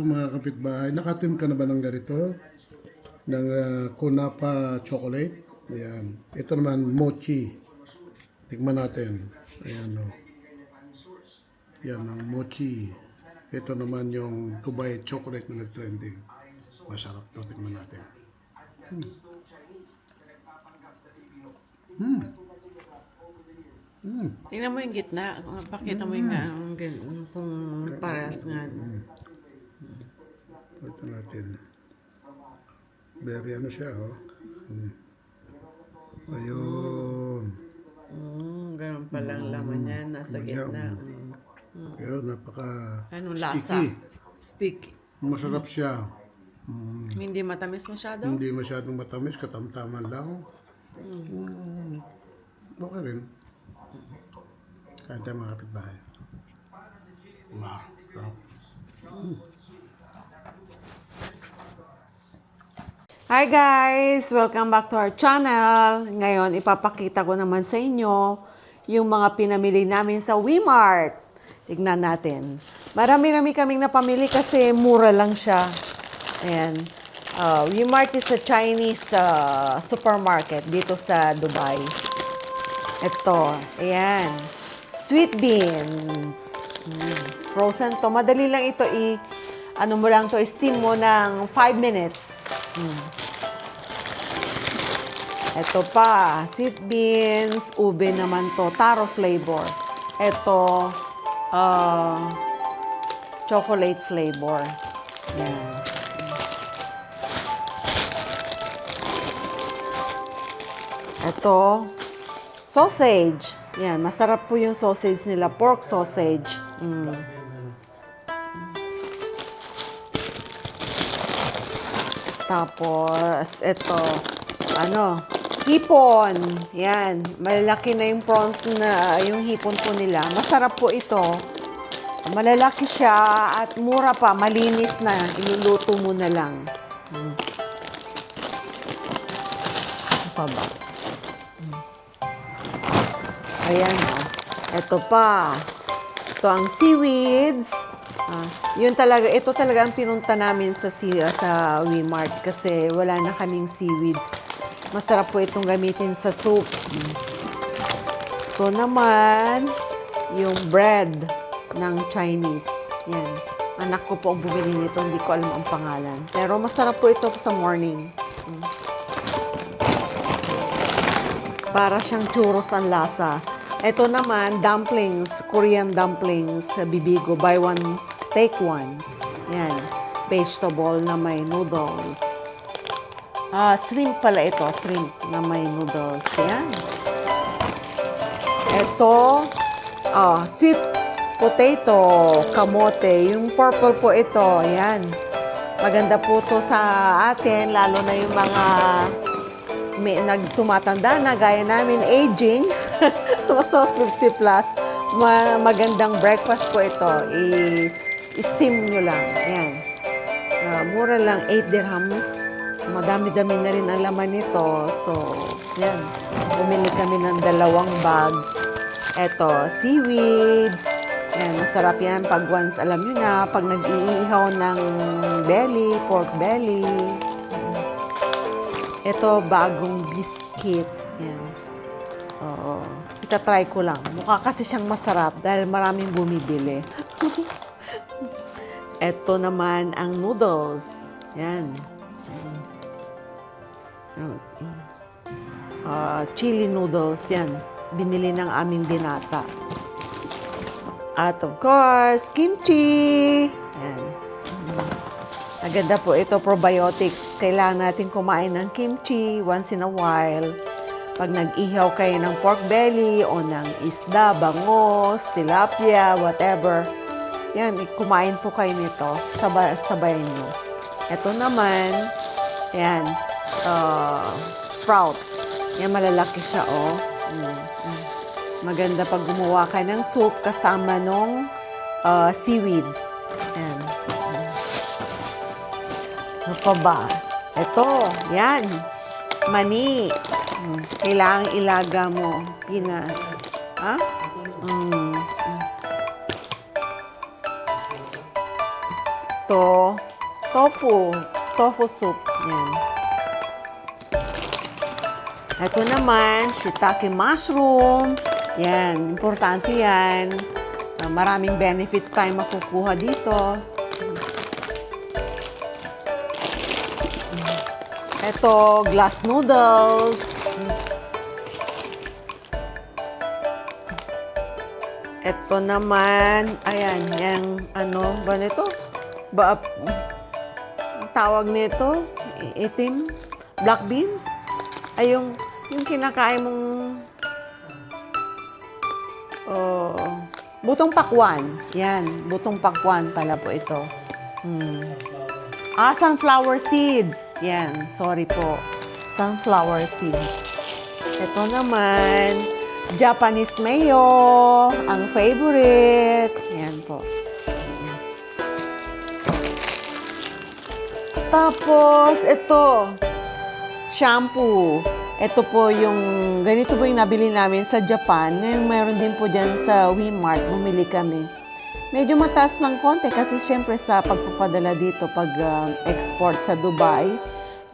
mga kapitbahay. Nakatim ka na ba ng ganito? Ng Kunapa chocolate? Ayan. Ito naman, mochi. Tikman natin. Ayan o. Yan ang mochi. Ito naman yung Dubai chocolate na nag-trending. Masarap to. Tikman natin. Tingnan mo yung gitna. Pakita mo yung kung paras nga. Ito natin. Very ano siya, oh. Ayun. Ganun palang laman yan. Nasa gitna. Ayun, napaka Anong lasa? sticky. Sticky. Masarap siya. Hindi matamis masyado? Hindi masyadong matamis, katamtaman lang. Okay rin. Kain tayo mga kapitbahay. Wow. Sarap. Hi guys! Welcome back to our channel. Ngayon, ipapakita ko naman sa inyo yung mga pinamili namin sa Wemart. Tignan natin. Marami-rami kaming napamili kasi mura lang siya. Ayan. Wemart is a Chinese supermarket dito sa Dubai. Ito. Ayan. Sweet beans. Frozen to. Madali lang ito ano mo lang to, steam mo ng 5 minutes. Ito pa, sweet beans, ube naman to, taro flavor. Ito, chocolate flavor. Yan. Ito, sausage. Yan, masarap po yung sausage nila, pork sausage. Tapos, ito, hipon. Yan, malalaki na yung prawns na, yung hipon po nila. Masarap po ito. Malalaki siya at mura pa, malinis na. Iluluto mo na lang. Ano pa ba? Ayan, ito pa. Ito ang seaweeds. Ito talaga ang pinunta namin sa Wemart kasi wala na kaming seaweeds. Masarap po itong gamitin sa soup. Ito naman, yung bread ng Chinese. Yan. Anak ko po ang bumili nito, hindi ko alam ang pangalan. Pero masarap po ito sa morning. Para siyang churros ang lasa. Ito naman, dumplings, Korean dumplings, Bibigo, buy one, take one. Yan, vegetable na may noodles. Shrimp pala ito, shrimp na may noodles. Yan. Ito, sweet potato, kamote. Yung purple po ito, yan. Maganda po to sa atin, lalo na yung mga nagtumatanda na, gaya namin, aging. 50 plus, magandang breakfast po ito. I-steam nyo lang. Ayan. Mura lang, 8 dirhams. Madami-dami na rin ang laman nito. So, yan. Bumili kami ng 2 bag. Ito, seaweeds. Ayan, masarap yan pag once, alam nyo na, pag nag-iihaw ng belly, pork belly. Ito, bagong biscuit. Ayan. Oo. Itatry ko lang. Mukha kasi siyang masarap dahil maraming bumibili. Ito naman ang noodles. Yan. Chili noodles. Yan. Binili ng aming binata. At of course, kimchi. Yan. Maganda po ito, probiotics. Kailangan natin kumain ng kimchi once in a while. Pag nag-ihaw kayo ng pork belly o ng isda, bangos, tilapia, whatever, yan, kumain po kayo nito, sabayan nyo. Ito naman, yan, sprout. Yan, malalaki siya, oh. Maganda pag gumawa kayo ng soup kasama nung seaweeds. Yan. Ano pa ba? Ito, yan, mani. Kailangang ilaga mo. Pinas. Ha? Ito, tofu. Tofu soup. Yan. Ito naman, shiitake mushroom. Yan, importante yan. Maraming benefits tayong makukuha dito. Ito, glass noodles. Ito naman, ayan, yung ano ba nito? Ang tawag nito, itim, black beans. Ay, yung kinakain mong butong pakwan. Yan, butong pakwan pala po ito. Sunflower seeds. Yan, sorry po. Sunflower seeds. Ito naman, Japanese mayo, ang favorite. Yan po. Tapos, ito, shampoo. Ito po ganito po yung nabili namin sa Japan. Ngayon, mayroon din po dyan sa Wemart. Bumili kami. Medyo mataas ng konti kasi syempre sa pagpapadala dito pag export sa Dubai.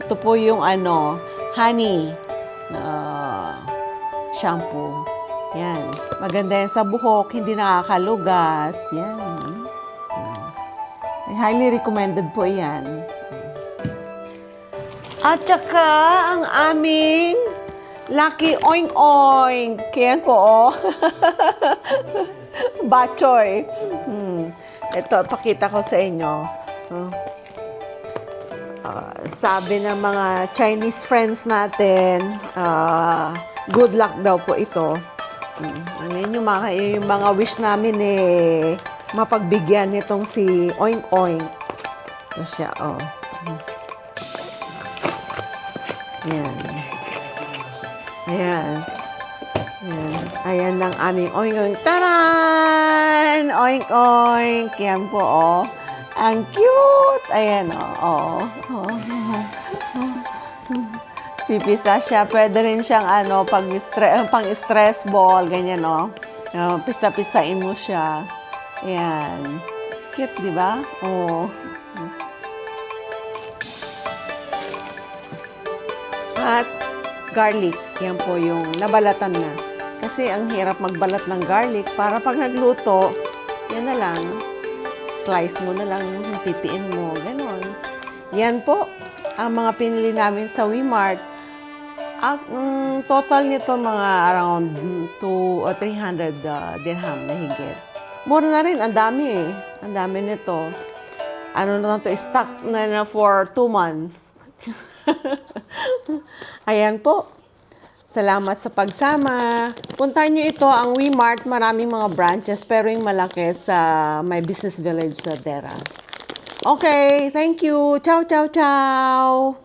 Ito po yung honey shampoo. Yan. Maganda yan sa buhok, hindi nakakalugas. Yan. Highly recommended po yan. At saka, ang aming Lucky Oink Oink. Yan po, oh. Bachoy. Ito, pakita ko sa inyo. Sabi ng mga Chinese friends natin, good luck daw po ito. Ano yun, yung mga wish namin mapagbigyan nitong si Oink Oink. Ito siya, oh. Ayan. Ayan. Ayan. Ayan lang aming Oink Oink. Taran! Oink Oink. Yan po, oh. Ang cute! Ayan, oh. Pipisa siya. Pwede rin siyang pang-stress ball. Ganyan, oh. Pisa-pisain mo siya. Ayan. Cute, di ba? Oh. At garlic. Yan po yung nabalatan na. Kasi ang hirap magbalat ng garlic. Para pag nagluto, yan na lang. Slice mo na lang, pipiin mo. Ganon. Yan po ang mga pinili namin sa Wemart. Ang total nito mga around 200 or 300 dirham na higit. Mura na rin. Ang dami eh. Ang dami nito. Ano na to? Stock na for 2 months. Ayan po. Salamat sa pagsama. Puntahan nyo ito, ang Wemart. Maraming mga branches, pero yung malaki sa my business village sa Dera. Okay, thank you. Ciao, ciao, ciao.